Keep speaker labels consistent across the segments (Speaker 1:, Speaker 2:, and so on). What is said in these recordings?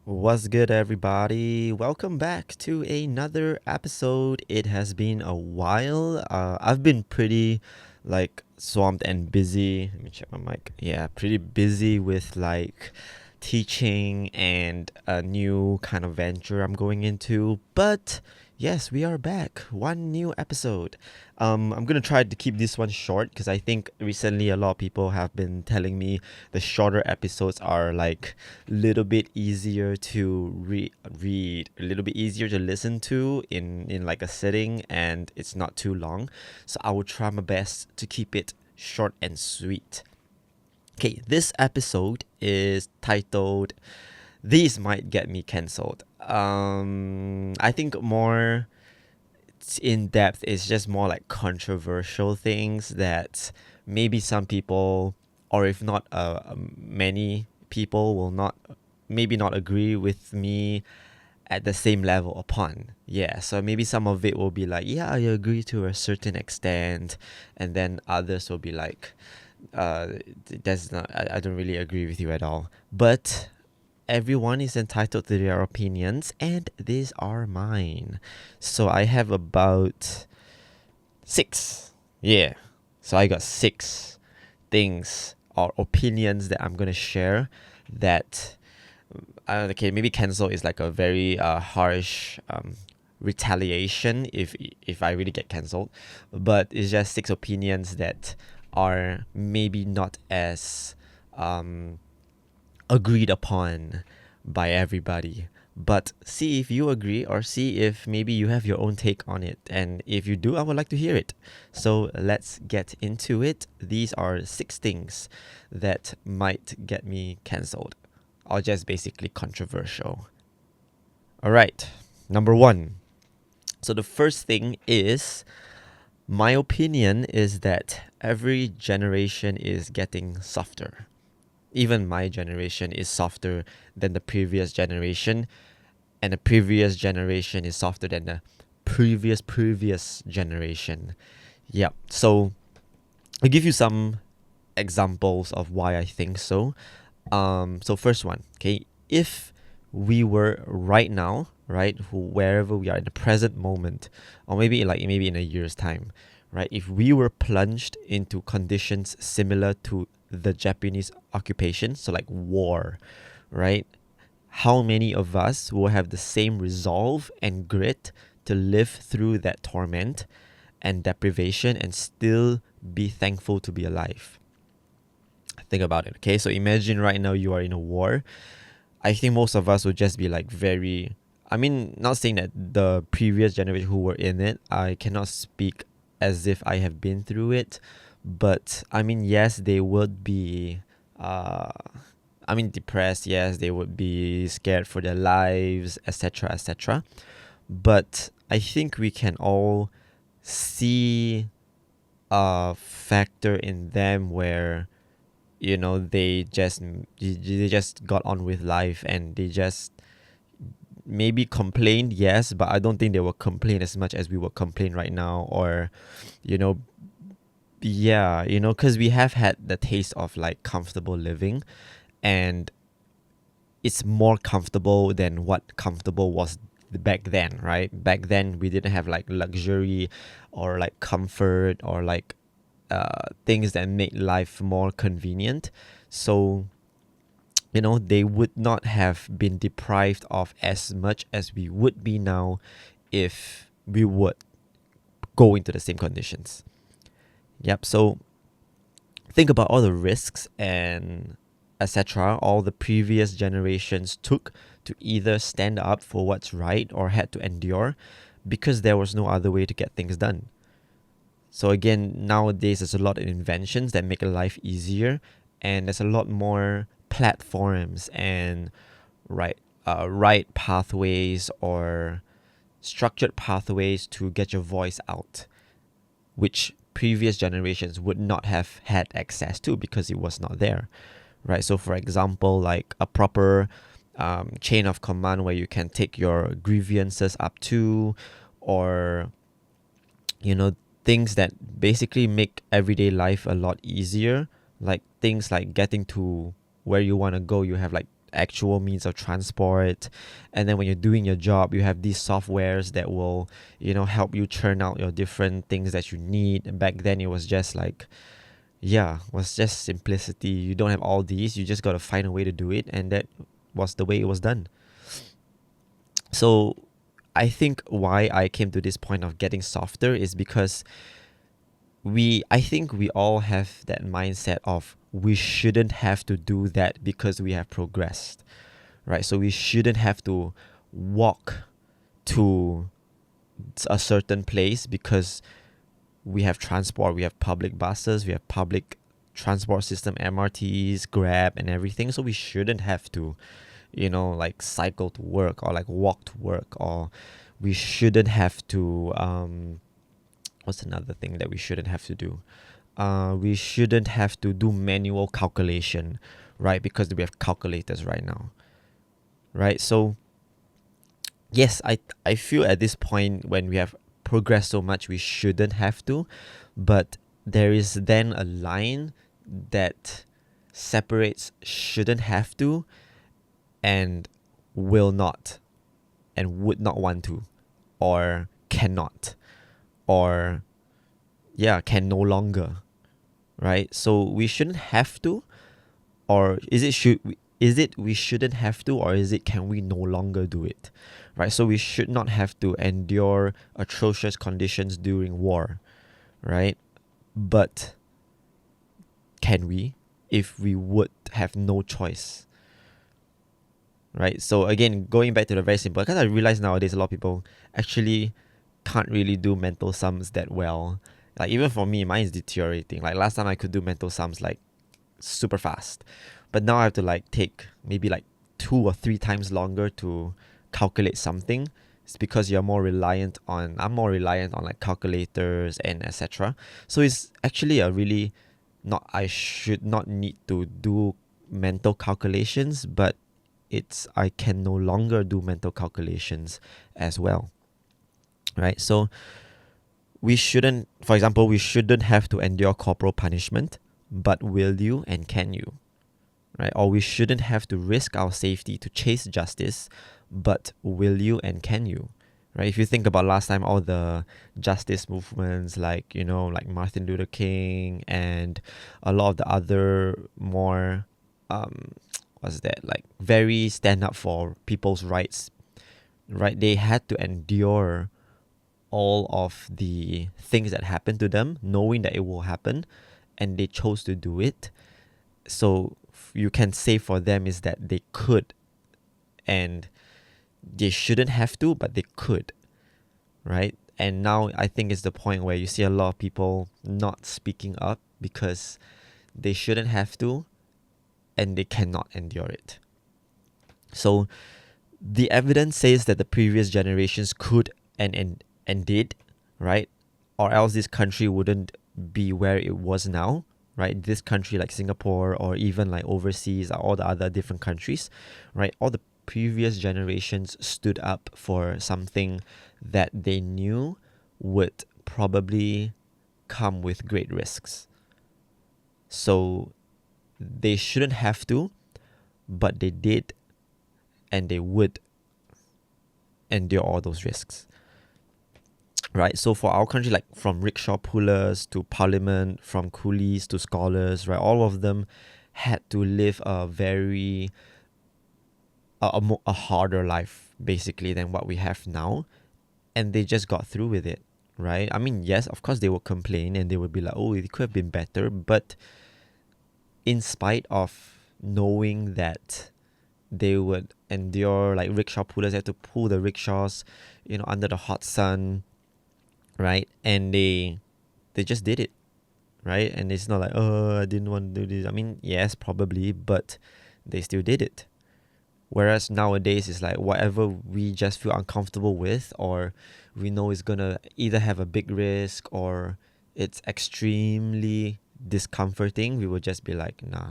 Speaker 1: What's good, everybody? Welcome back to another episode. It has been a while. I've been pretty swamped and busy. Let me check my mic. Yeah, pretty busy with teaching and a new kind of venture I'm going into. But yes, we are back. One new episode. I'm gonna try to keep this one short because I think recently a lot of people have been telling me the shorter episodes are little bit easier to read, a little bit easier to listen to in like a sitting, and it's not too long. So I will try my best to keep it short and sweet. Okay, this episode is titled "These Might Get Me Cancelled." I think more in depth is just more like controversial things that maybe some people, or if not many people, will not maybe not agree with me at the same level upon. Yeah, so maybe some of it will be like, yeah, I agree to a certain extent, and then others will be like, uh, that's not, I don't really agree with you at all. But everyone is entitled to their opinions, and these are mine. So I have about six. Yeah. So I got six things or opinions that I'm gonna share that okay, maybe cancel is like a very harsh retaliation if I really get cancelled, but it's just six opinions that are maybe not as um agreed upon by everybody. But see if you agree, or see if maybe you have your own take on it. And if you do, I would like to hear it. So let's get into it. These are six things that might get me cancelled, or just basically controversial. All right, number one. So the first thing is, my opinion is that every generation is getting softer. Even my generation is softer than the previous generation, and the previous generation is softer than the previous generation. Yeah. So I'll give you some examples of why I think so. So first one, okay, if we were right now, right, wherever we are in the present moment, or maybe in a year's time, right, if we were plunged into conditions similar to the Japanese occupation, so like war, right, how many of us will have the same resolve and grit to live through that torment and deprivation and still be thankful to be alive? Think about it, okay? So imagine right now you are in a war. I think most of us would just be like very. I mean, not saying that the previous generation who were in it, I cannot speak as if I have been through it, but I mean, yes, they would be. Depressed. Yes, they would be scared for their lives, etc., etc. But I think we can all see a factor in them where they just got on with life, and they just maybe complained, yes, but I don't think they will complain as much as we will complain right now. Or you know yeah, because we have had the taste of like comfortable living, and it's more comfortable than what comfortable was back then, right? Back then we didn't have like luxury or like comfort or like things that make life more convenient. So they would not have been deprived of as much as we would be now if we would go into the same conditions. Yep. So think about all the risks and etc. all the previous generations took to either stand up for what's right or had to endure because there was no other way to get things done. So again, nowadays there's a lot of inventions that make life easier, and there's a lot more platforms and right pathways or structured pathways to get your voice out, which previous generations would not have had access to because it was not there, right? So for example, like a proper chain of command where you can take your grievances up to, or you know things that basically make everyday life a lot easier, like things like getting to where you want to go. You have like actual means of transport. And then when you're doing your job, you have these softwares that will, help you churn out your different things that you need. And back then it was just like, yeah, was just simplicity. You don't have all these, you just got to find a way to do it, and that was the way it was done. So I think why I came to this point of getting softer is because I think we all have that mindset of we shouldn't have to do that because we have progressed, right? So we shouldn't have to walk to a certain place because we have transport, we have public buses, we have public transport system, MRTs, Grab, and everything. So we shouldn't have to, like cycle to work or like walk to work, or we shouldn't have to, what's another thing that we shouldn't have to do? We shouldn't have to do manual calculation, right? Because we have calculators right now, right? So yes, I feel at this point when we have progressed so much, we shouldn't have to, but there is then a line that separates shouldn't have to and will not and would not want to, or cannot, or can no longer, right? So we shouldn't have to, or is it we shouldn't have to, or is it can we no longer do it, right? So we should not have to endure atrocious conditions during war, right? But can we, if we would have no choice, right? So again, going back to the very simple, because I realize nowadays a lot of people actually can't really do mental sums that well. Like even for me, mine is deteriorating. Like last time I could do mental sums like super fast, but now I have to like take maybe like 2 or 3 times longer to calculate something. It's because I'm more reliant on like calculators and etc. So it's actually a really I should not need to do mental calculations, but I can no longer do mental calculations as well, right? So for example, we shouldn't have to endure corporal punishment, but will you and can you, right? Or we shouldn't have to risk our safety to chase justice, but will you and can you, right? If you think about last time, all the justice movements, like, like Martin Luther King and a lot of the other more, what's that, like very stand up for people's rights, right? They had to endure all of the things that happened to them, knowing that it will happen, and they chose to do it. So you can say for them is that they could, and they shouldn't have to, but they could, right? And now I think it's the point where you see a lot of people not speaking up because they shouldn't have to and they cannot endure it. So the evidence says that the previous generations could and did, right? Or else this country wouldn't be where it was now, right? This country like Singapore, or even like overseas, or all the other different countries, right? All the previous generations stood up for something that they knew would probably come with great risks. So they shouldn't have to, but they did, and they would endure all those risks, right? So for our country, like from rickshaw pullers to parliament, from coolies to scholars, right? All of them had to live a very a harder life basically than what we have now, and they just got through with it, right? I mean, yes, of course they will complain and they would be like, oh, it could have been better, but in spite of knowing that they would endure, like rickshaw pullers had to pull the rickshaws, under the hot sun, right? And they just did it, right? And it's not like, oh, I didn't want to do this. I mean, yes, probably, but they still did it. Whereas nowadays it's like whatever we just feel uncomfortable with, or we know is gonna either have a big risk or it's extremely discomforting, we will just be like, nah,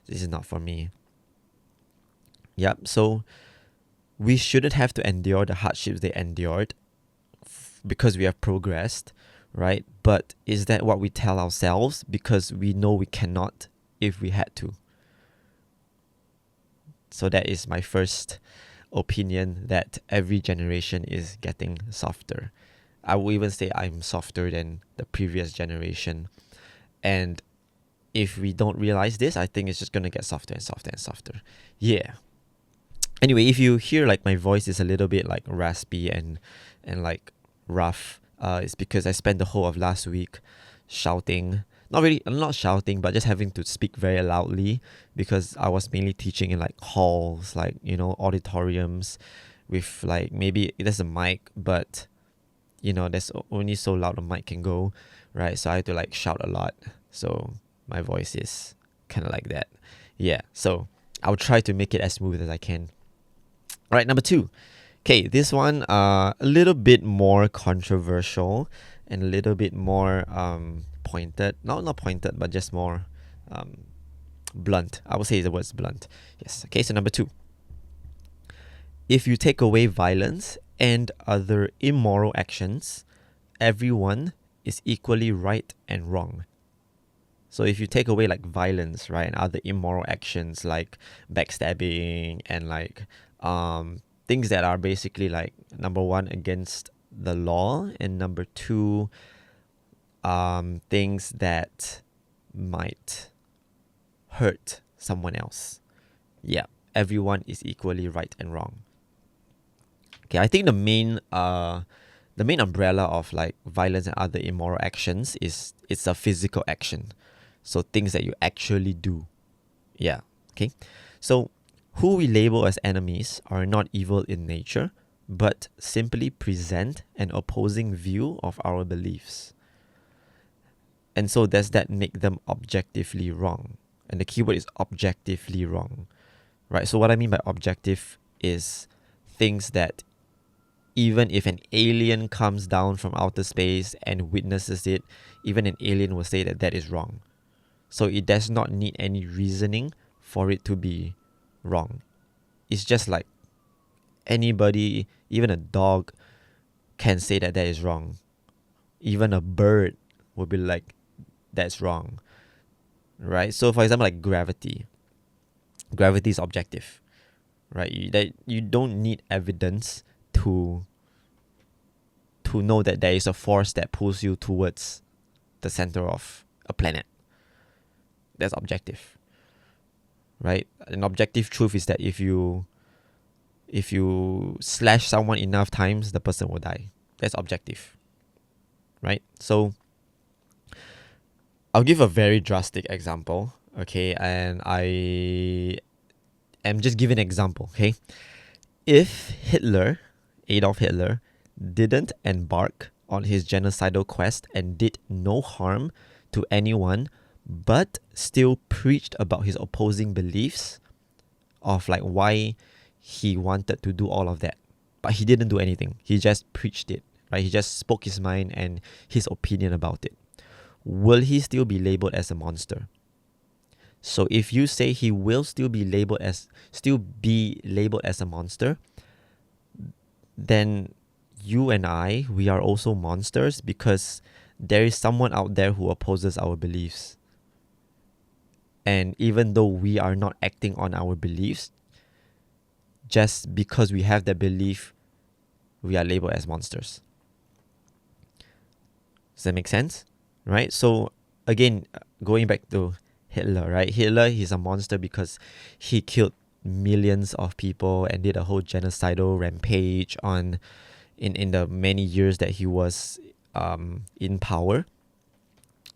Speaker 1: this is not for me. Yep. So we shouldn't have to endure the hardships they endured because we have progressed, right? But is that what we tell ourselves because we know we cannot if we had to? So that is my first opinion, that every generation is getting softer. I will even say I'm softer than the previous generation. And if we don't realize this, I think it's just gonna get softer and softer and softer. Yeah. Anyway, if you hear like my voice is a little bit like raspy and like rough, it's because I spent the whole of last week shouting. Not really, not shouting, but just having to speak very loudly, because I was mainly teaching in like halls, like, auditoriums with like, maybe there's a mic, but there's only so loud a mic can go, right? So I had to like shout a lot. So my voice is kind of like that. Yeah. So I'll try to make it as smooth as I can. All right, number 2. Okay, this one a little bit more controversial and a little bit more pointed. Not pointed, but just more blunt. I would say the word's blunt. Yes. Okay, so number 2. If you take away violence and other immoral actions, everyone is equally right and wrong. So if you take away like violence, right, and other immoral actions like backstabbing and like things that are basically like, number 1, against the law, and number 2, things that might hurt someone else. Yeah, everyone is equally right and wrong. Okay, I think the main umbrella of like violence and other immoral actions is it's a physical action. So things that you actually do. Yeah. Okay. So who we label as enemies are not evil in nature, but simply present an opposing view of our beliefs. And so does that make them objectively wrong? And the keyword is objectively wrong, right? So what I mean by objective is things that even if an alien comes down from outer space and witnesses it, even an alien will say that that is wrong. So it does not need any reasoning for it to be wrong. It's just like anybody, even a dog, can say that that is wrong. Even a bird will be like, that's wrong. Right? So for example, like gravity. Gravity is objective. Right? You don't need evidence to know that there is a force that pulls you towards the center of a planet. That's objective, right? An objective truth is that if you slash someone enough times, the person will die. That's objective, right? So I'll give a very drastic example, okay? And I am just giving an example, okay? If Adolf Hitler, didn't embark on his genocidal quest and did no harm to anyone, but still preached about his opposing beliefs of like why he wanted to do all of that, but he didn't do anything. He just preached it, right? He just spoke his mind and his opinion about it. Will he still be labeled as a monster? So if you say he will still be labeled as a monster, then you and I, we are also monsters, because there is someone out there who opposes our beliefs. And even though we are not acting on our beliefs, just because we have that belief, we are labeled as monsters. Does that make sense? Right? So again, going back to Hitler, right? Hitler, he's a monster because he killed millions of people and did a whole genocidal rampage in the many years that he was in power,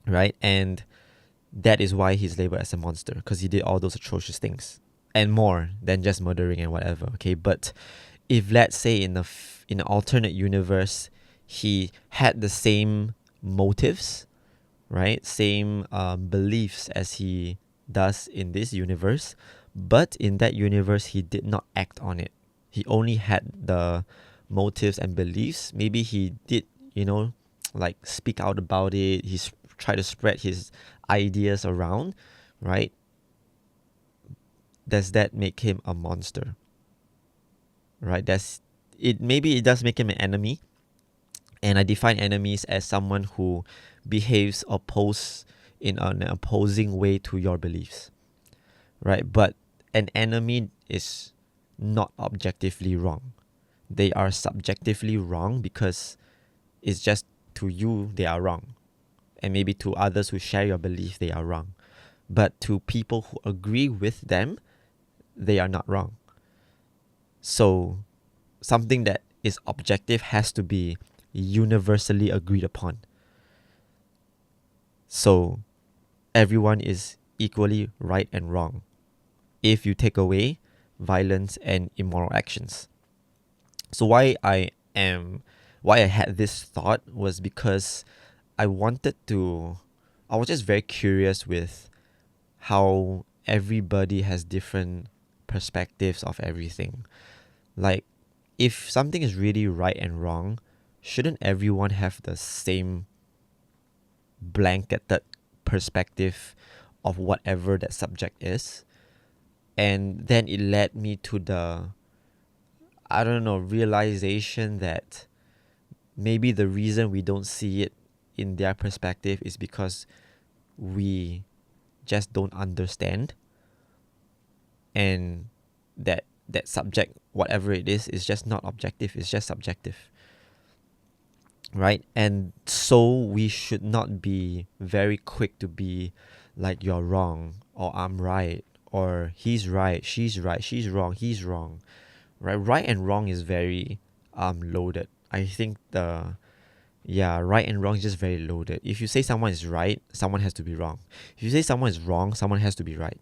Speaker 1: right? And that is why he's labeled as a monster, because he did all those atrocious things and more than just murdering and whatever. Okay, but if let's say in an alternate universe, he had the same motives, right? Same beliefs as he does in this universe, but in that universe he did not act on it. He only had the motives and beliefs. Maybe he did, like speak out about it. He's tried to spread his ideas around, right? Does that make him a monster? Right? Maybe it does make him an enemy. And I define enemies as someone who behaves in an opposing way to your beliefs, right? But an enemy is not objectively wrong. They are subjectively wrong because it's just to you they are wrong. And maybe to others who share your belief, they are wrong. But to people who agree with them, they are not wrong. So something that is objective has to be universally agreed upon. So everyone is equally right and wrong if you take away violence and immoral actions. So why I had this thought was because I was just very curious with how everybody has different perspectives of everything. Like, if something is really right and wrong, shouldn't everyone have the same blanketed perspective of whatever that subject is? And then it led me to the, I don't know, realization that maybe the reason we don't see it in their perspective is because we just don't understand, and that subject, whatever it is just not objective, it's just subjective, right? And so we should not be very quick to be like, you're wrong, or I'm right, or he's right, she's wrong, he's wrong, right and wrong is very loaded. I think right and wrong is just very loaded. If you say someone is right, someone has to be wrong. If you say someone is wrong, someone has to be right.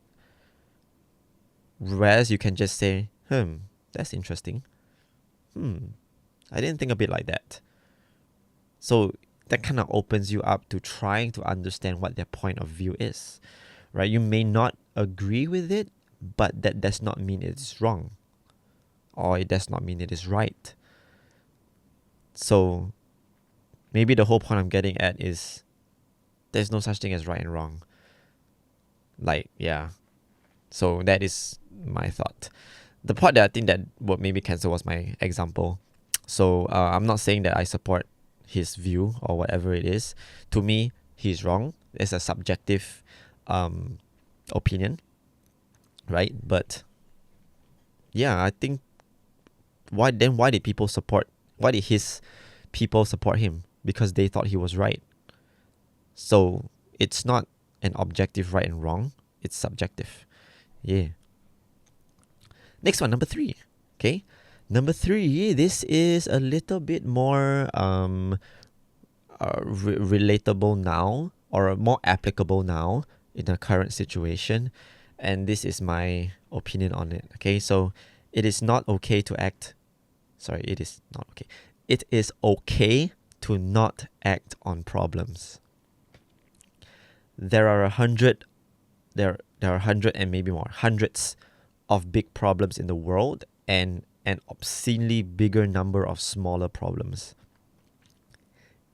Speaker 1: Whereas you can just say, that's interesting. I didn't think of it like that. So that kind of opens you up to trying to understand what their point of view is, right? You may not agree with it, but that does not mean it's wrong, or it does not mean it is right. So maybe the whole point I'm getting at is there's no such thing as right and wrong. Like, yeah. So that is my thought. The part that I think that would maybe cancel was my example. So I'm not saying that I support his view or whatever it is. To me, he's wrong. It's a subjective opinion, right? But yeah, I think why did people support? Why did his people support him? Because they thought he was right. So it's not an objective right and wrong. It's subjective. Yeah. Next one, number 3. Okay. Number 3, this is a little bit more relatable now, or more applicable now in the current situation. And this is my opinion on it. Okay. So it is not okay to act. Sorry, it is not okay. It is okay to not act on problems. There are 100 and maybe more, hundreds of big problems in the world, and an obscenely bigger number of smaller problems.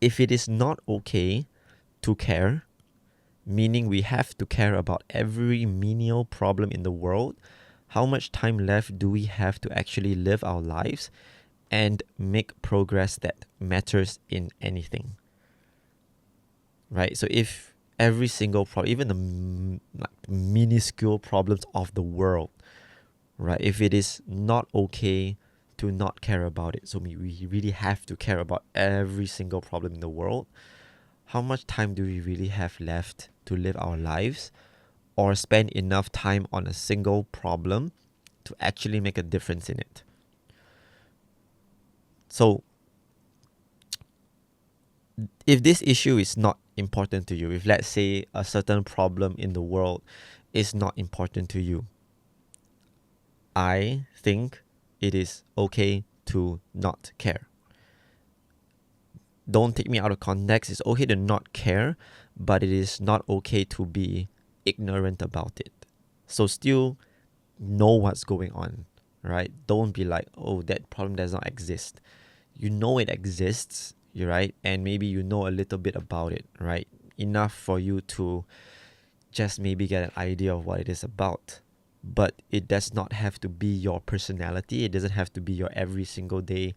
Speaker 1: If it is not okay to care, meaning we have to care about every menial problem in the world, how much time left do we have to actually live our lives and make progress that matters in anything? Right? So if every single problem, even the minuscule problems of the world, right? If it is not okay to not care about it, so we really have to care about every single problem in the world, how much time do we really have left to live our lives, or spend enough time on a single problem to actually make a difference in it? So if this issue is not important to you, if let's say a certain problem in the world is not important to you, I think it is okay to not care. Don't take me out of context. It's okay to not care, but it is not okay to be ignorant about it. So still know what's going on, right? Don't be like, oh, that problem does not exist. You know it exists, right? And maybe you know a little bit about it, right? Enough for you to just maybe get an idea of what it is about. But it does not have to be your personality. It doesn't have to be your every single day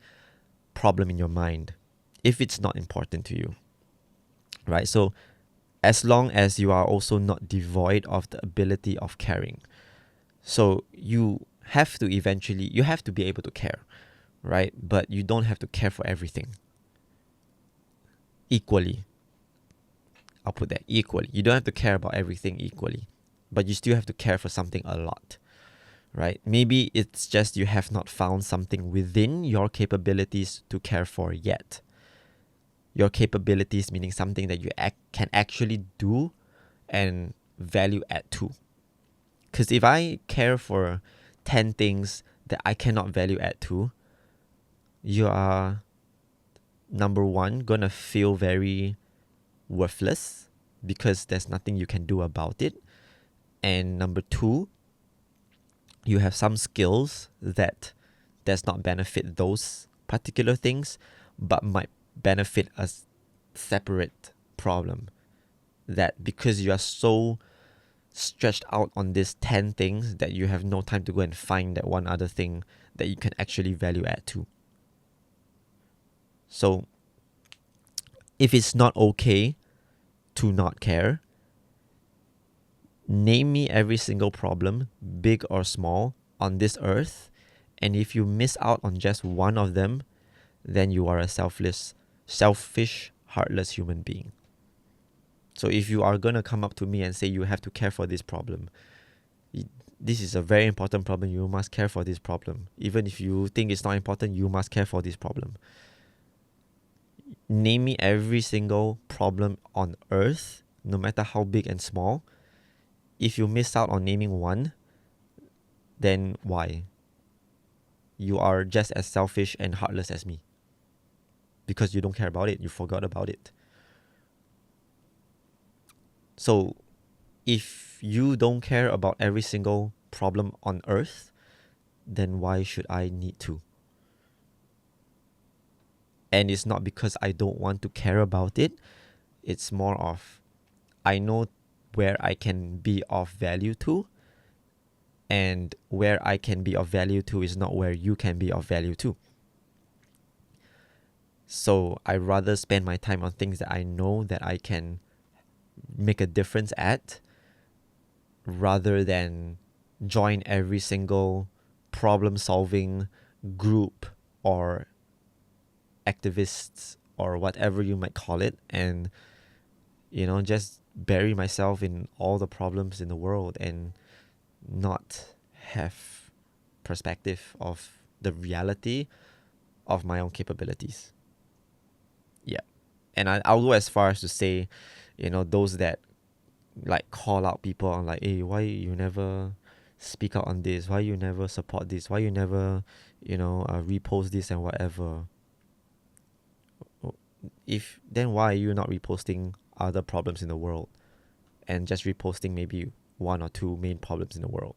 Speaker 1: problem in your mind if it's not important to you, right? So as long as you are also not devoid of the ability of caring. So you have to eventually, you have to be able to care, right? But you don't have to care for everything equally. I'll put that equally. You don't have to care about everything equally, but you still have to care for something a lot, right? Maybe it's just you have not found something within your capabilities to care for yet. Your capabilities meaning something that you can actually do and value add to. Because if I care for 10 things that I cannot value add to, you are, number one, gonna feel very worthless because there's nothing you can do about it. And number two, you have some skills that does not benefit those particular things, but might benefit a separate problem. That because you are so stretched out on these 10 things that you have no time to go and find that one other thing that you can actually value add to. So if it's not okay to not care, name me every single problem, big or small, on this earth, and if you miss out on just one of them, then you are a selfish, heartless human being. So if you are going to come up to me and say you have to care for this problem, this is a very important problem, you must care for this problem. Even if you think it's not important, you must care for this problem. Name me every single problem on earth, no matter how big and small. If you miss out on naming one, then why? You are just as selfish and heartless as me. Because you don't care about it, you forgot about it. So if you don't care about every single problem on earth, then why should I need to? And it's not because I don't want to care about it. It's more of, I know where I can be of value to, and where I can be of value to is not where you can be of value to. So I rather spend my time on things that I know that I can make a difference at, rather than join every single problem solving group or activists or whatever you might call it, and just bury myself in all the problems in the world and not have perspective of the reality of my own capabilities. Yeah. And I'll go as far as to say, those that like call out people on like, hey, why you never speak out on this? Why you never support this? Why you never, repost this and whatever? If then why are you not reposting other problems in the world and just reposting maybe one or two main problems in the world?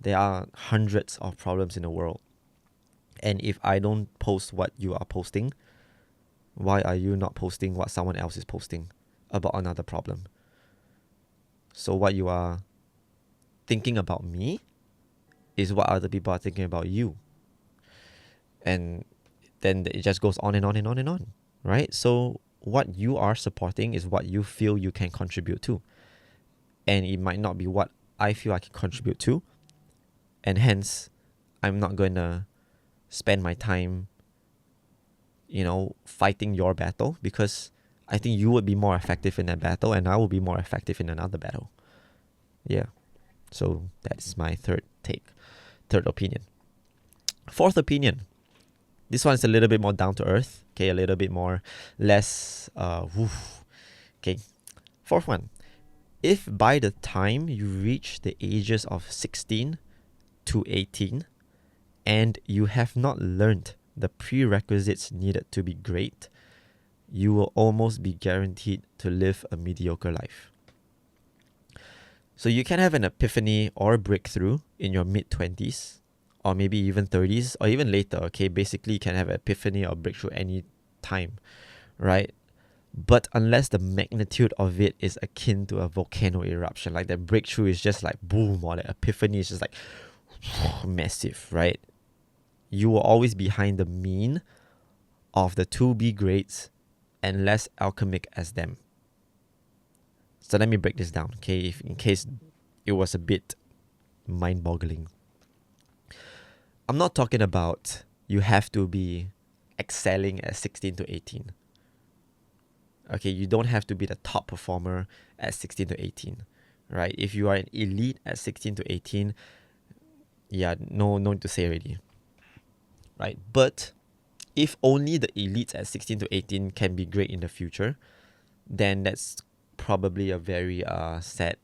Speaker 1: There are hundreds of problems in the world. And if I don't post what you are posting, why are you not posting what someone else is posting about another problem? So what you are thinking about me is what other people are thinking about you. And then it just goes on and on and on and on, right? So what you are supporting is what you feel you can contribute to. And it might not be what I feel I can contribute to. And hence, I'm not going to spend my time, fighting your battle, because I think you would be more effective in that battle and I will be more effective in another battle. Yeah. So that's my third opinion. Fourth opinion. This one's a little bit more down to earth. Okay, a little bit more less Okay. Fourth one. If by the time you reach the ages of 16 to 18 and you have not learned the prerequisites needed to be great, you will almost be guaranteed to live a mediocre life. So you can have an epiphany or breakthrough in your mid-20s, or maybe even 30s, or even later, okay? Basically, you can have an epiphany or breakthrough any time, right? But unless the magnitude of it is akin to a volcano eruption, like that breakthrough is just like boom, or the epiphany is just like massive, right? You will always be behind the mean of the 2B grades and less alchemic as them. So let me break this down, okay? In case it was a bit mind-boggling. I'm not talking about you have to be excelling at 16 to 18. Okay, you don't have to be the top performer at 16 to 18, right? If you are an elite at 16 to 18, yeah, no need to say already, right? But if only the elites at 16 to 18 can be great in the future, then that's probably a very sad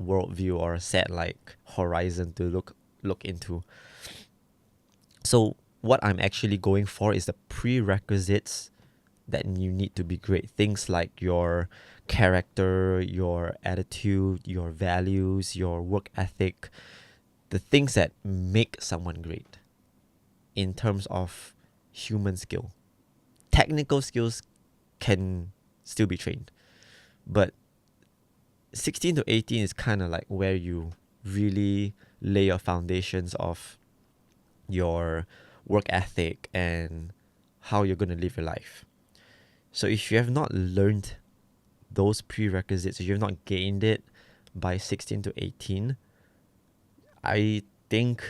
Speaker 1: worldview or a sad like horizon to look into. So what I'm actually going for is the prerequisites that you need to be great. Things like your character, your attitude, your values, your work ethic, the things that make someone great in terms of human skill. Technical skills can still be trained, but 16 to 18 is kind of like where you really lay your foundations of your work ethic and how you're going to live your life. So if you have not learned those prerequisites, if you have not gained it by 16 to 18, I think,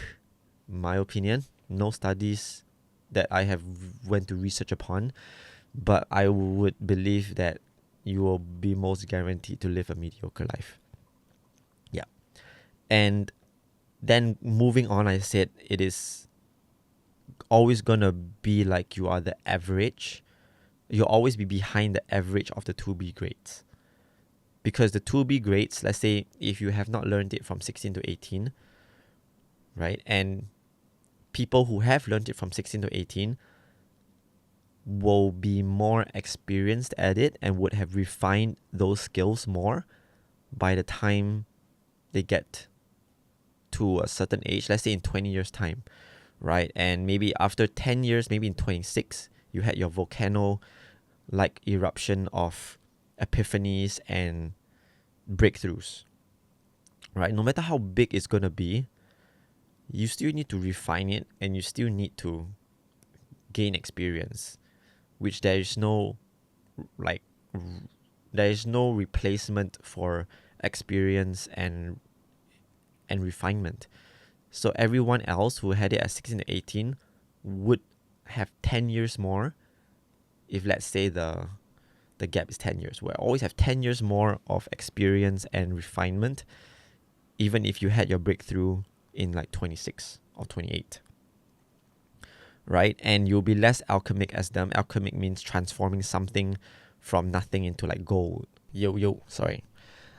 Speaker 1: my opinion, no studies that I have went to research upon, but I would believe that you will be most guaranteed to live a mediocre life. Yeah. And then moving on, I said it is always gonna be like you are the average. You'll always be behind the average of the 2B grades. Because the 2B grades, let's say if you have not learned it from 16 to 18, right? And people who have learned it from 16 to 18 will be more experienced at it and would have refined those skills more by the time they get to a certain age, let's say in 20 years' time, right? And maybe after 10 years, maybe in 26, you had your volcano like eruption of epiphanies and breakthroughs, right? No matter how big it's going to be, you still need to refine it and you still need to gain experience, which there is no replacement for experience and refinement. So everyone else who had it at 16 to 18 would have 10 years more if, let's say, the gap is 10 years. We'll always have 10 years more of experience and refinement, even if you had your breakthrough in like 26 or 28. Right? And you'll be less alchemic as them. Alchemic means transforming something from nothing into like gold. Sorry.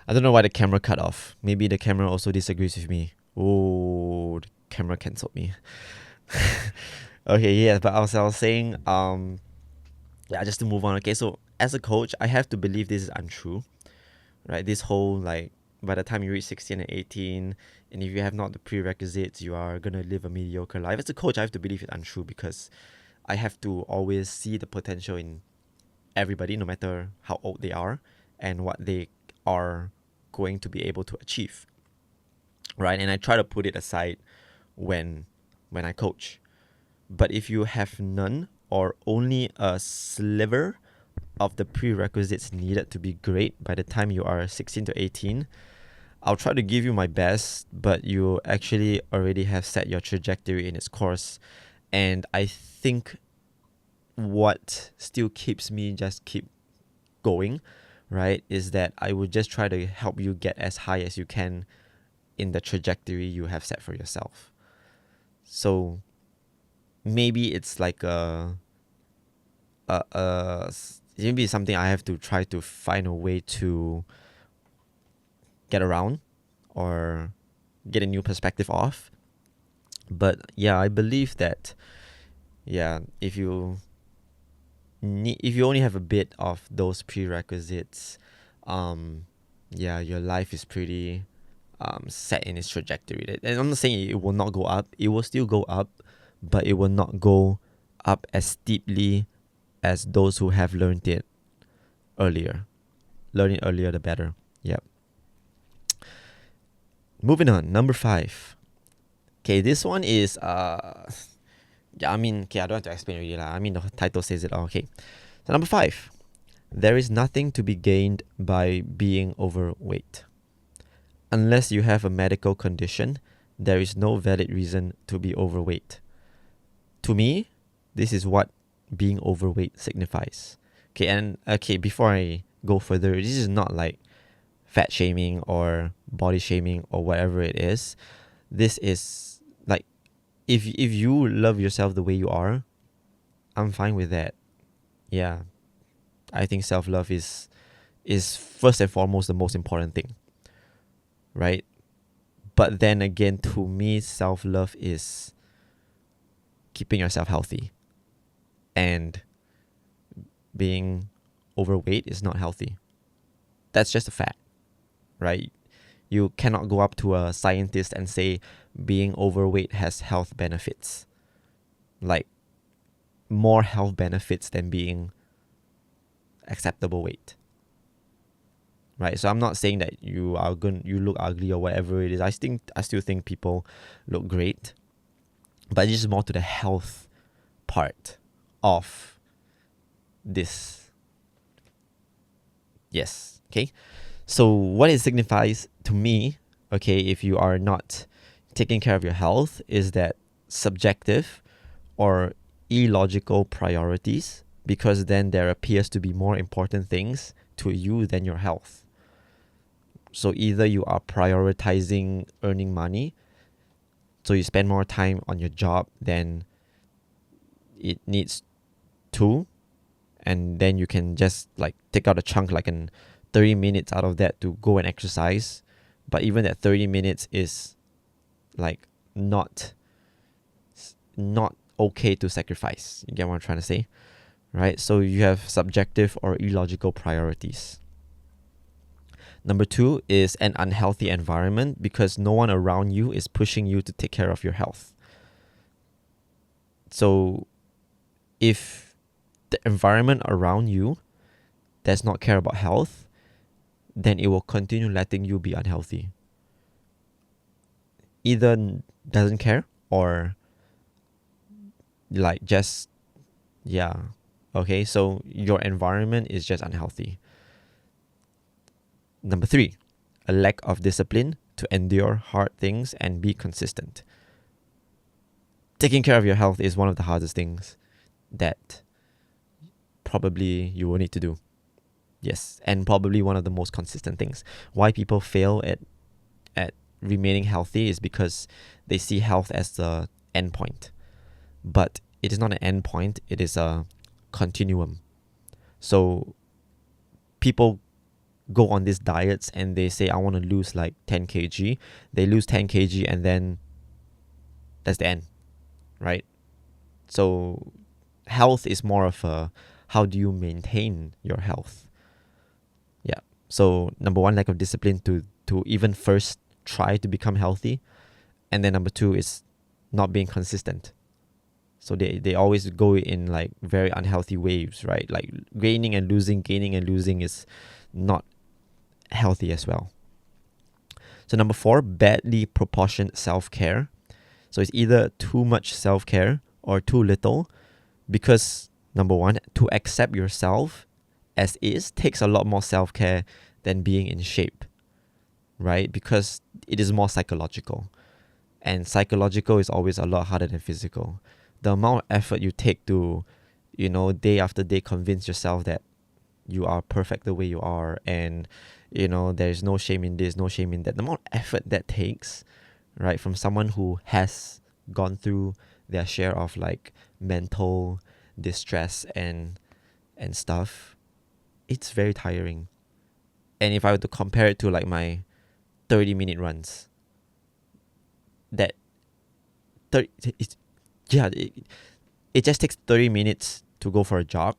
Speaker 1: I don't know why the camera cut off. Maybe the camera also disagrees with me. Oh, the camera cancelled me. Okay, yeah, but I was saying, just to move on. Okay, so as a coach, I have to believe this is untrue, right? This whole like, by the time you reach 16 and 18, and if you have not the prerequisites, you are gonna live a mediocre life. As a coach, I have to believe it's untrue because I have to always see the potential in everybody, no matter how old they are and what they are going to be able to achieve, right? And I try to put it aside when I coach. But if you have none or only a sliver of the prerequisites needed to be great by the time you are 16 to 18, I'll try to give you my best, but you actually already have set your trajectory in its course. And I think what still keeps me just keep going, right, is that I would just try to help you get as high as you can in the trajectory you have set for yourself. So maybe it's like maybe something I have to try to find a way to get around or get a new perspective off. But yeah, I believe that if you only have a bit of those prerequisites, your life is pretty set in its trajectory. And I'm not saying it will not go up. It will still go up, but it will not go up as steeply as those who have learned it earlier. Learn it earlier, the better. Yep. Moving on, number 5. Okay, this one is I don't have to explain really lah. I mean, the title says it all. Okay, so number 5, there is nothing to be gained by being overweight. Unless you have a medical condition, there is no valid reason to be overweight. To me, this is what being overweight signifies. Okay, before I go further, this is not like fat shaming or body shaming or whatever it is. This is like, if you love yourself the way you are, I'm fine with that. Yeah, I think self-love is first and foremost the most important thing, right? But then again, to me, self-love is keeping yourself healthy, and being overweight is not healthy. That's just a fact, right? You cannot go up to a scientist and say being overweight has health benefits, like more health benefits than being acceptable weight, right? So I'm not saying that you look ugly or whatever it is. I still think people look great, but it's just more to the health part of this. Yes. Okay. So what it signifies to me, okay, if you are not taking care of your health, is that subjective or illogical priorities, because then there appears to be more important things to you than your health. So either you are prioritizing earning money, so you spend more time on your job than it needs to, and then you can just like take out a chunk like 30 minutes out of that to go and exercise, but even that 30 minutes is like not okay to sacrifice. You get what I'm trying to say, right? So you have subjective or illogical priorities. Number 2 is an unhealthy environment, because no one around you is pushing you to take care of your health. So if the environment around you does not care about health, then it will continue letting you be unhealthy. Either doesn't care or like just, yeah. Okay, so your environment is just unhealthy. Number 3, a lack of discipline to endure hard things and be consistent. Taking care of your health is one of the hardest things that probably you will need to do. Yes, and probably one of the most consistent things. Why people fail at remaining healthy is because they see health as the end point. But it is not an end point, it is a continuum. So people go on these diets and they say, I want to lose like 10 kg. They lose 10 kg and then that's the end, right? So health is more of a, how do you maintain your health? Yeah. So number 1, lack of discipline to even first try to become healthy. And then number 2 is not being consistent. So they always go in like very unhealthy waves, right? Like gaining and losing is not healthy as well. So number 4, badly proportioned self-care. So it's either too much self-care or too little, because number 1, to accept yourself as is takes a lot more self-care than being in shape, right? Because it is more psychological, and psychological is always a lot harder than physical. The amount of effort you take to, day after day convince yourself that you are perfect the way you are, and there's no shame in this, no shame in that. The amount of effort that takes, right, from someone who has gone through their share of like mental distress and stuff, it's very tiring. And if I were to compare it to like my 30-minute runs, that 30, it just takes 30 minutes to go for a jog.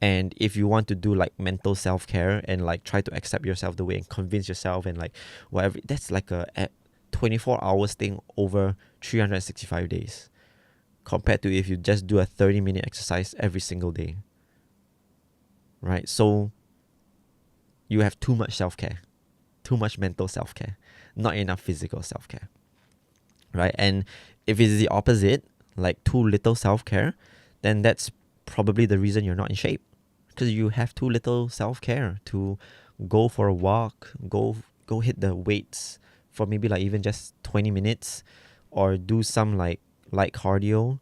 Speaker 1: And if you want to do like mental self-care and like try to accept yourself the way and convince yourself and like whatever, that's like a 24 hours thing over 365 days, compared to if you just do a 30-minute exercise every single day, right? So you have too much self-care, too much mental self-care, not enough physical self-care, right? And if it's the opposite, like too little self-care, then that's probably the reason you're not in shape, because you have too little self-care to go for a walk, go hit the weights for maybe like even just 20 minutes, or do some like light cardio,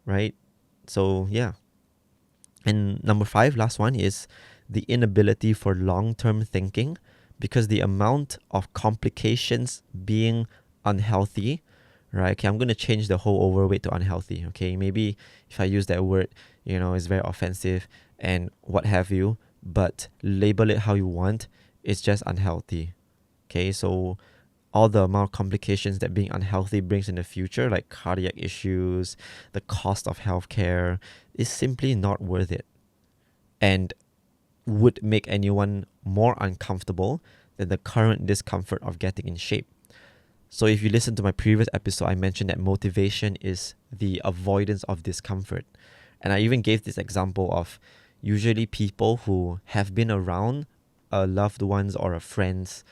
Speaker 1: right? So yeah. And number five, last one, is the inability for long-term thinking, because the amount of complications being unhealthy, right? Okay, I'm going to change the whole overweight to unhealthy. Okay, maybe if I use that word, it's very offensive and what have you, but label it how you want. It's just unhealthy. Okay, so all the amount of complications that being unhealthy brings in the future, like cardiac issues, the cost of healthcare, is simply not worth it, and would make anyone more uncomfortable than the current discomfort of getting in shape. So if you listen to my previous episode, I mentioned that motivation is the avoidance of discomfort. And I even gave this example of usually people who have been around a loved ones or a friend's,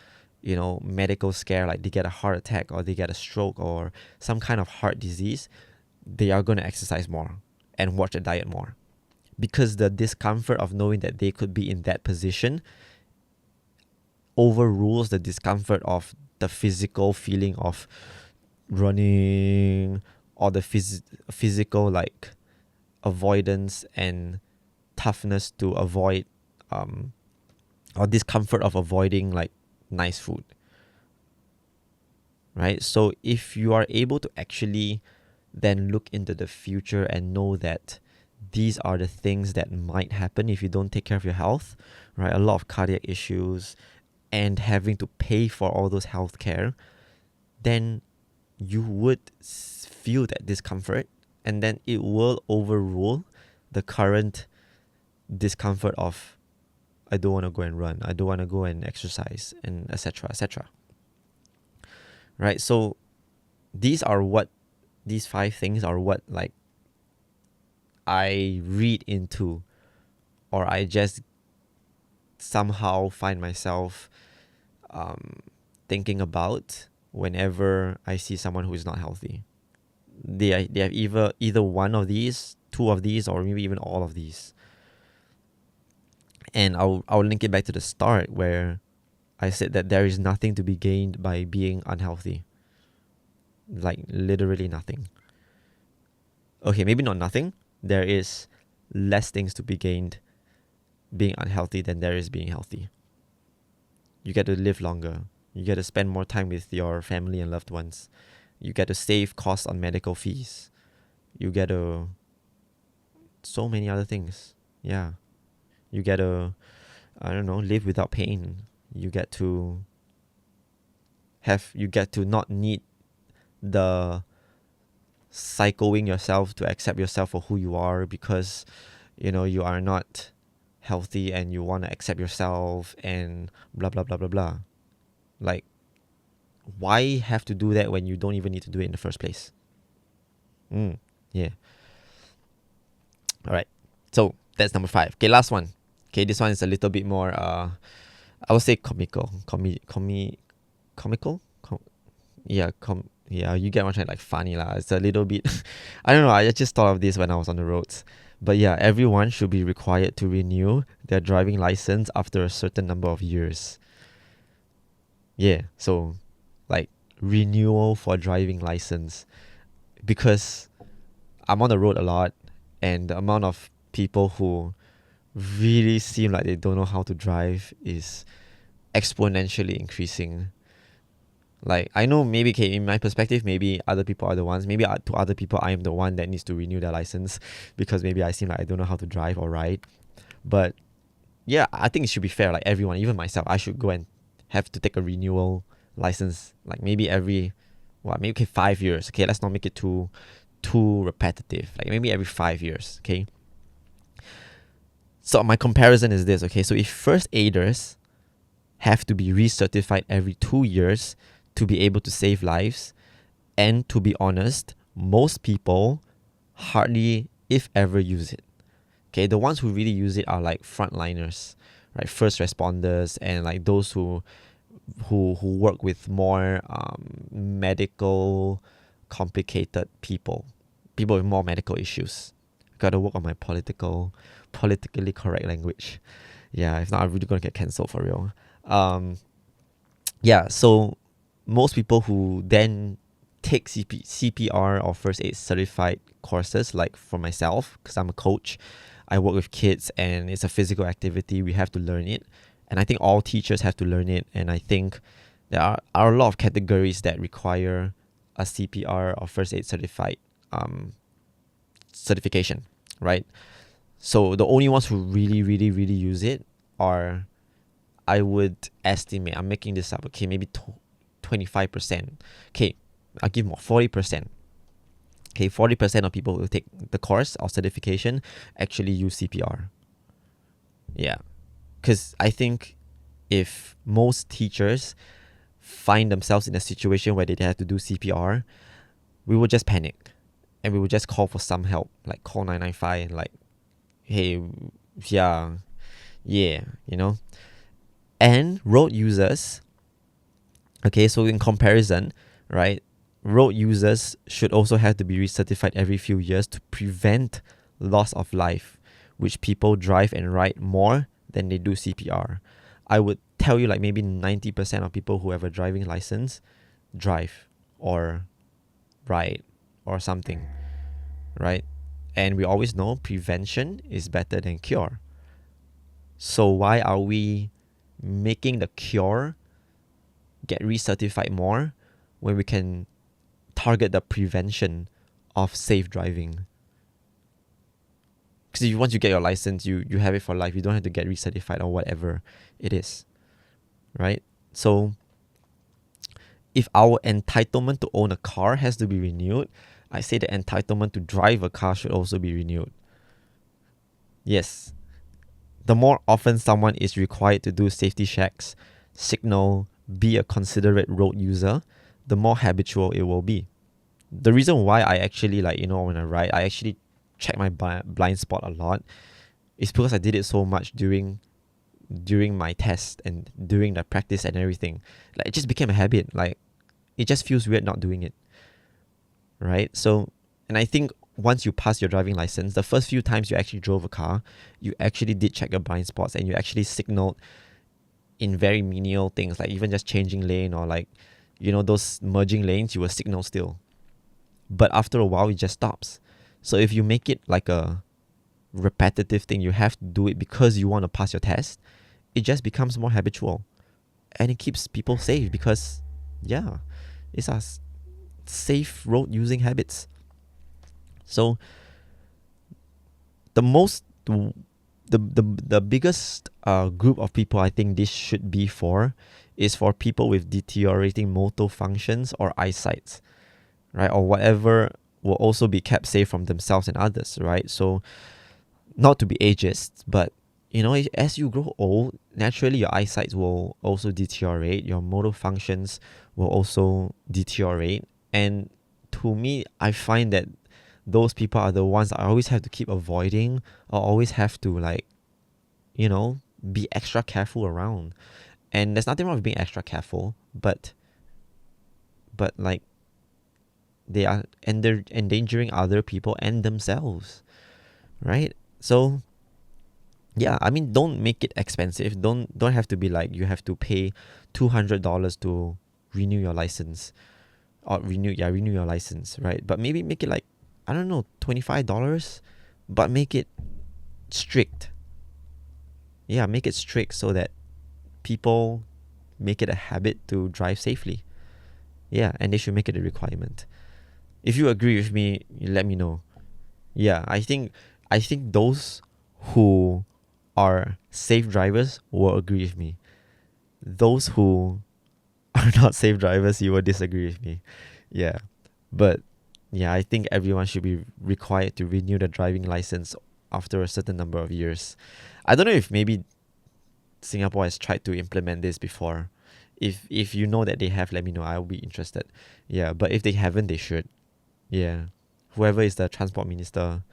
Speaker 1: medical scare, like they get a heart attack or they get a stroke or some kind of heart disease, they are going to exercise more and watch a diet more, because the discomfort of knowing that they could be in that position overrules the discomfort of the physical feeling of running, or the physical like avoidance and toughness to avoid, or discomfort of avoiding like nice food, right? So if you are able to actually then look into the future and know that these are the things that might happen if you don't take care of your health, right? A lot of cardiac issues and having to pay for all those health care, then you would feel that discomfort, and then it will overrule the current discomfort of, I don't want to go and run, I don't want to go and exercise, and etc. etc. Right? So these five things are what like I read into, or I just somehow find myself thinking about whenever I see someone who is not healthy. They have either one of these, two of these, or maybe even all of these. And I'll link it back to the start where I said that there is nothing to be gained by being unhealthy. Like literally nothing. Okay, maybe not nothing. There is less things to be gained being unhealthy than there is being healthy. You get to live longer. You get to spend more time with your family and loved ones. You get to save costs on medical fees. You get to so many other things. Yeah. You get to, I don't know, live without pain. You get to not need the psychoing yourself to accept yourself for who you are, because you are not healthy and you want to accept yourself and blah blah blah blah blah. Like, why have to do that when you don't even need to do it in the first place? Yeah. All right. So that's number five. Okay, last one. Okay, this one is a little bit more I would say comical. Comical? Yeah, you get what I'm like, funny lah. It's a little bit I don't know, I just thought of this when I was on the roads. But yeah, everyone should be required to renew their driving license after a certain number of years. Yeah, so like renewal for driving license, because I'm on the road a lot, and the amount of people who really seem like they don't know how to drive is exponentially increasing. Like, I know maybe, okay, in my perspective, maybe other people are the ones, maybe to other people, I am the one that needs to renew their license because maybe I seem like I don't know how to drive or ride. But yeah, I think it should be fair. Like everyone, even myself, I should go and have to take a renewal license, like maybe every, maybe okay, 5 years. Okay, let's not make it too repetitive. Like maybe every 5 years. Okay. So my comparison is this. Okay, so if first aiders have to be recertified every 2 years to be able to save lives, and to be honest, most people hardly, if ever, use it. Okay, the ones who really use it are like frontliners, right? First responders, and like those who work with more medical complicated people with more medical issues. Gotta work on my politically correct language. Yeah, if not, I'm really gonna get cancelled for real. Yeah, so most people who then take CPR or first aid certified courses, like for myself, because I'm a coach, I work with kids and it's a physical activity, we have to learn it. And I think all teachers have to learn it. And I think there are a lot of categories that require a CPR or first aid certified certification, right? So the only ones who really, really, really use it are, I would estimate, I'm making this up, okay, maybe 25%. Okay, I'll give more, 40%. Okay, 40% of people who take the course or certification actually use CPR. Yeah, because I think if most teachers find themselves in a situation where they have to do CPR, we would just panic and we would just call for some help, like call 995 and like, hey, yeah, you know. And road users, okay, so in comparison, right, road users should also have to be recertified every few years to prevent loss of life, which people drive and ride more than they do CPR. I would tell you like maybe 90% of people who have a driving license drive or ride or something, right? And we always know prevention is better than cure. So why are we making the cure get recertified more when we can target the prevention of safe driving? Because once you get your license, you have it for life. You don't have to get recertified or whatever it is, right? So if our entitlement to own a car has to be renewed, I say the entitlement to drive a car should also be renewed. Yes, the more often someone is required to do safety checks, signal, be a considerate road user, the more habitual it will be. The reason why I actually, like, when I ride, I actually check my blind spot a lot is because I did it so much during my test and during the practice and everything. Like, it just became a habit. Like, it just feels weird not doing it, right? So, and I think once you pass your driving license, the first few times you actually drove a car, you actually did check your blind spots and you actually signaled in very menial things, like even just changing lane or like, those merging lanes, you will signal still. But after a while, it just stops. So if you make it like a repetitive thing, you have to do it because you want to pass your test, it just becomes more habitual. And it keeps people safe because, yeah, it's our safe road using habits. So the biggest group of people I think this should be for is for people with deteriorating motor functions or eyesight, right? Or whatever will also be kept safe from themselves and others, right? So not to be ageist, but as you grow old, naturally your eyesight will also deteriorate, your motor functions will also deteriorate. And to me, I find that those people are the ones I always have to keep avoiding or always have to, like, be extra careful around. And there's nothing wrong with being extra careful, but like, they are endangering other people and themselves, right? So yeah, I mean, don't make it expensive. Don't have to be like you have to pay $200 to renew your license or renew your license, right? But maybe make it like, I don't know, $25, but make it strict. Yeah, make it strict so that people make it a habit to drive safely. Yeah, and they should make it a requirement. If you agree with me, let me know. Yeah, I think those who are safe drivers will agree with me. Those who are not safe drivers, you will disagree with me. Yeah, but yeah, I think everyone should be required to renew the driving license after a certain number of years. I don't know if maybe Singapore has tried to implement this before. If you know that they have, let me know. I'll be interested. Yeah, but if they haven't, they should. Yeah, whoever is the transport minister,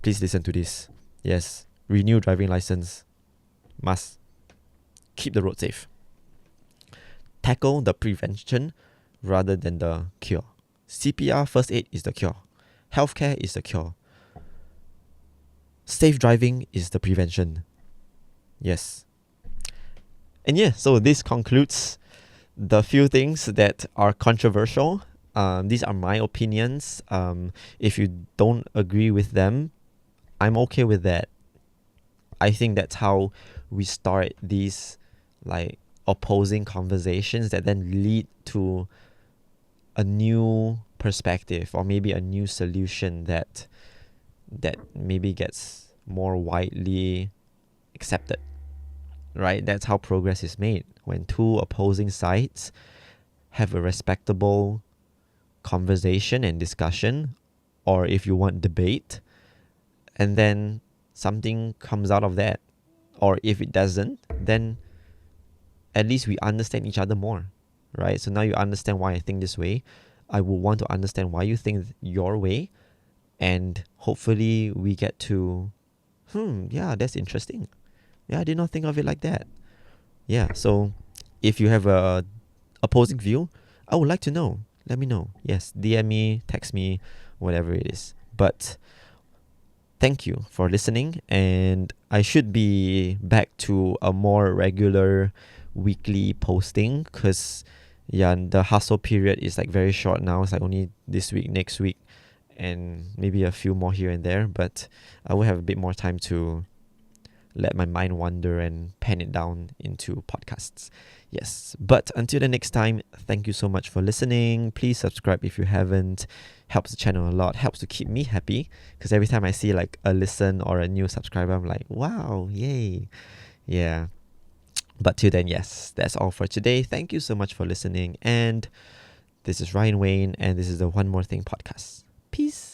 Speaker 1: please listen to this. Yes, renew driving license. Must keep the road safe. Tackle the prevention rather than the cure. CPR first aid is the cure. Healthcare is the cure. Safe driving is the prevention. Yes. And yeah, so this concludes the few things that are controversial, these are my opinions. If you don't agree with them, I'm okay with that. I think that's how we start these like opposing conversations that then lead to a new perspective or maybe a new solution that maybe gets more widely accepted, right? That's how progress is made. When two opposing sides have a respectable conversation and discussion, or if you want debate, and then something comes out of that, or if it doesn't, then at least we understand each other more, right? So now you understand why I think this way. I will want to understand why you think your way, and hopefully we get to, yeah, that's interesting. Yeah, I did not think of it like that. Yeah, so if you have a opposing view, I would like to know. Let me know. Yes, DM me, text me, whatever it is. But thank you for listening, and I should be back to a more regular weekly posting because yeah, the hustle period is like very short now. It's like only this week, next week, and maybe a few more here and there, but I will have a bit more time to let my mind wander and pen it down into podcasts. Yes. But until the next time, thank you so much for listening. Please subscribe if you haven't. Helps the channel a lot. Helps to keep me happy. Because every time I see like a listen or a new subscriber, I'm like, wow, yay. Yeah. But till then, yes, that's all for today. Thank you so much for listening. And this is Ryan Wayne, and this is the One More Thing podcast. Peace.